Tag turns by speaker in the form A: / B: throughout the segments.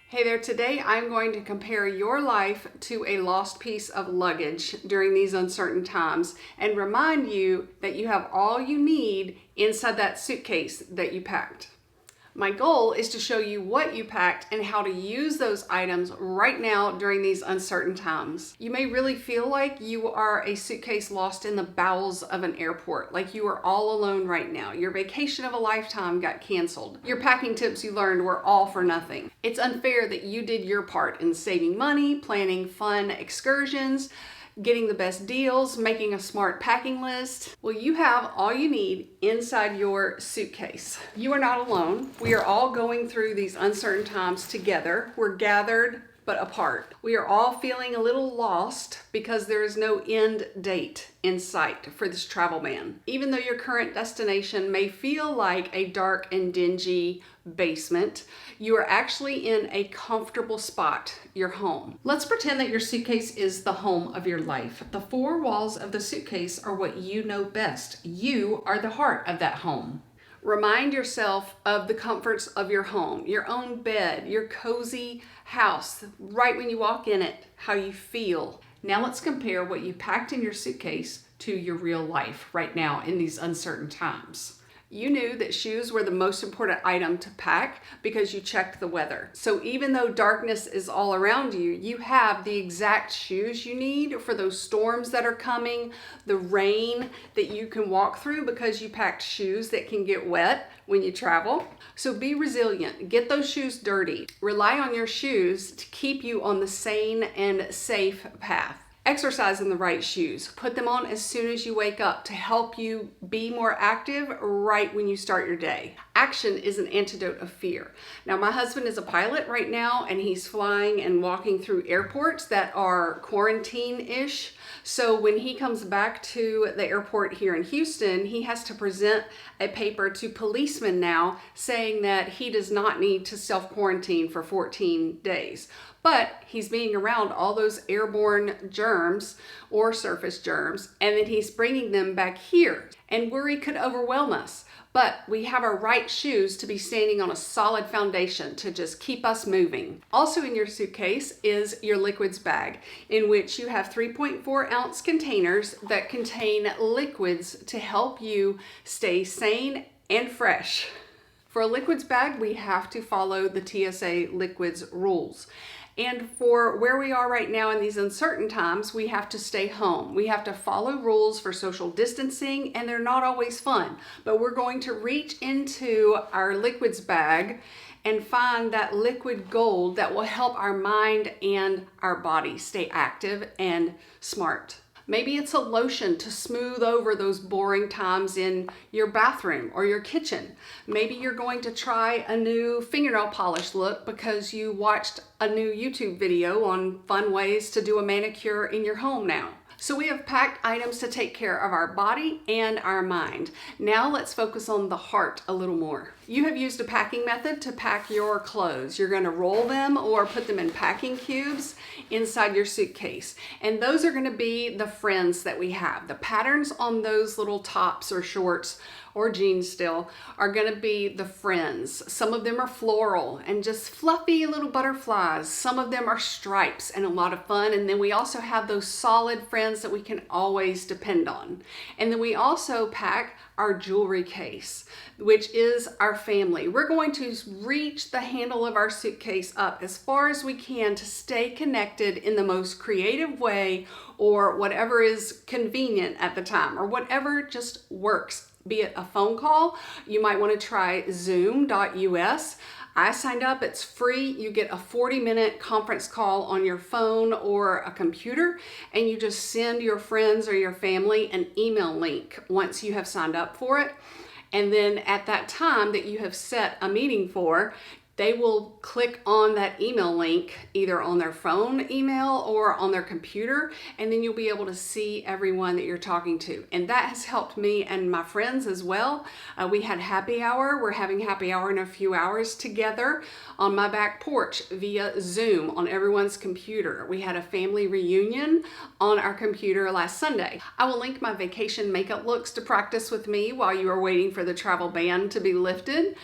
A: Hey there, today I'm going to compare your life to a lost piece of luggage during these uncertain times and remind you that you have all you need inside that suitcase that you packed. My goal is to show you what you packed and how to use those items right now during these uncertain times. You may really feel like you are a suitcase lost in the bowels of an airport, like you are all alone right now. Your vacation of a lifetime got canceled. Your packing tips you learned were all for nothing. It's unfair that you did your part in saving money, planning fun excursions, getting the best deals, making a smart packing list. Well, you have all you need inside your suitcase. You are not alone. We are all going through these uncertain times together. We're gathered but apart. We are all feeling a little lost because there is no end date in sight for this travel ban. Even though your current destination may feel like a dark and dingy basement, you are actually in a comfortable spot, your home. Let's pretend that your suitcase is the home of your life. The four walls of the suitcase are what you know best. You are the heart of that home. Remind yourself of the comforts of your home, your own bed, your cozy house, right when you walk in it, how you feel. Now let's compare what you packed in your suitcase to your real life right now in these uncertain times. You knew that shoes were the most important item to pack because you checked the weather. So even though darkness is all around you, you have the exact shoes you need for those storms that are coming, the rain that you can walk through because you packed shoes that can get wet when you travel. So be resilient. Get those shoes dirty. Rely on your shoes to keep you on the sane and safe path. Exercise in the right shoes. Put them on as soon as you wake up to help you be more active right when you start your day. Action is an antidote of fear. Now, my husband is a pilot right now, and he's flying and walking through airports that are quarantine-ish. So when he comes back to the airport here in Houston, he has to present a paper to policemen now saying that he does not need to self-quarantine for 14 days. But he's being around all those airborne germs or surface germs, and then he's bringing them back here. And worry could overwhelm us. But we have our right shoes to be standing on a solid foundation to just keep us moving. Also in your suitcase is your liquids bag, in which you have 3.4 ounce containers that contain liquids to help you stay sane and fresh. For a liquids bag, we have to follow the TSA liquids rules. And for where we are right now in these uncertain times, we have to stay home. We have to follow rules for social distancing, and they're not always fun. But we're going to reach into our liquids bag and find that liquid gold that will help our mind and our body stay active and smart. Maybe it's a lotion to smooth over those boring times in your bathroom or your kitchen. Maybe you're going to try a new fingernail polish look because you watched a new YouTube video on fun ways to do a manicure in your home now. So we have packed items to take care of our body and our mind. Now let's focus on the heart a little more. You have used a packing method to pack your clothes. You're going to roll them or put them in packing cubes inside your suitcase. And those are going to be the friends that we have. The patterns on those little tops or shorts or jeans still are going to be the friends. Some of them are floral and just fluffy little butterflies. Some of them are stripes and a lot of fun. And then we also have those solid friends that we can always depend on. And then we also pack our jewelry case, which is our family. We're going to reach the handle of our suitcase up as far as we can to stay connected in the most creative way, or whatever is convenient at the time, or whatever just works. Be it a phone call, you might want to try zoom.us. I signed up, it's free. You get a 40-minute conference call on your phone or a computer, and you just send your friends or your family an email link once you have signed up for it. And then at that time that you have set a meeting for, they will click on that email link either on their phone email or on their computer, and then you'll be able to see everyone that you're talking to. And that has helped me and my friends as well. We had happy hour. We're having happy hour in a few hours together on my back porch via Zoom on everyone's computer. We had a family reunion on our computer last Sunday. I will link my vacation makeup looks to practice with me while you are waiting for the travel ban to be lifted.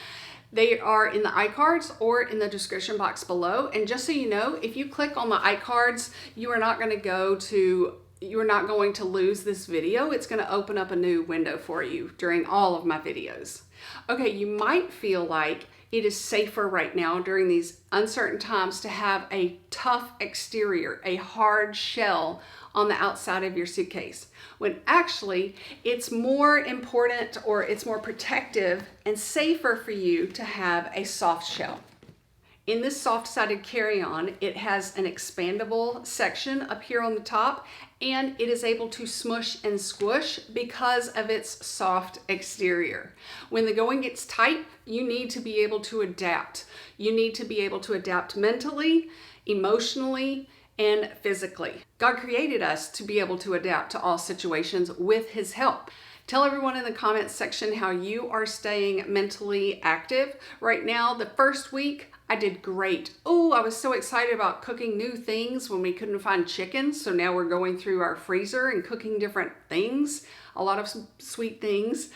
A: They are in the iCards or in the description box below. And just so you know, if you click on the iCards, you're not going to lose this video. It's going to open up a new window for you during all of my videos. Okay, you might feel like it is safer right now during these uncertain times to have a tough exterior, a hard shell on the outside of your suitcase, when actually it's more important, or it's more protective and safer for you to have a soft shell. In this soft-sided carry-on, it has an expandable section up here on the top, and it is able to smush and squish because of its soft exterior. When the going gets tight, you need to be able to adapt. You need to be able to adapt mentally, emotionally, and physically. God created us to be able to adapt to all situations with His help. Tell everyone in the comments section how you are staying mentally active. Right now, the first week, I did great. Oh, I was so excited about cooking new things when we couldn't find chicken. So now we're going through our freezer and cooking different things, a lot of sweet things.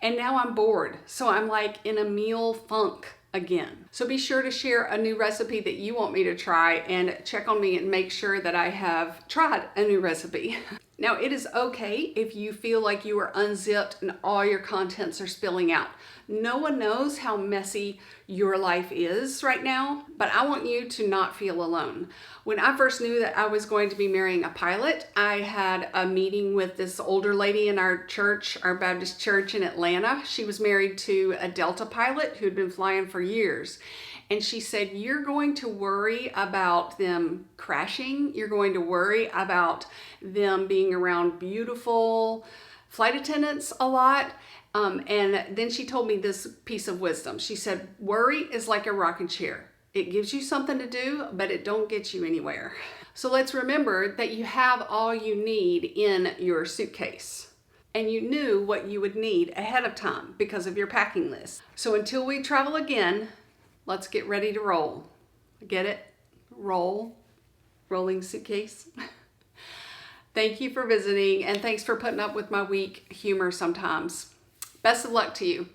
A: And now I'm bored. So I'm like in a meal funk again. So be sure to share a new recipe that you want me to try, and check on me and make sure that I have tried a new recipe. Now, it is okay if you feel like you are unzipped and all your contents are spilling out. No one knows how messy your life is right now, but I want you to not feel alone. When I first knew that I was going to be marrying a pilot, I had a meeting with this older lady in our church, our Baptist church in Atlanta. She was married to a Delta pilot who'd been flying for years. And she said, you're going to worry about them crashing. You're going to worry about them being around beautiful flight attendants a lot. And then she told me this piece of wisdom. She said, worry is like a rocking chair. It gives you something to do, but it don't get you anywhere. So let's remember that you have all you need in your suitcase. And you knew what you would need ahead of time because of your packing list. So until we travel again, let's get ready to roll. Get it? Roll. Rolling suitcase. Thank you for visiting, and thanks for putting up with my weak humor sometimes. Best of luck to you.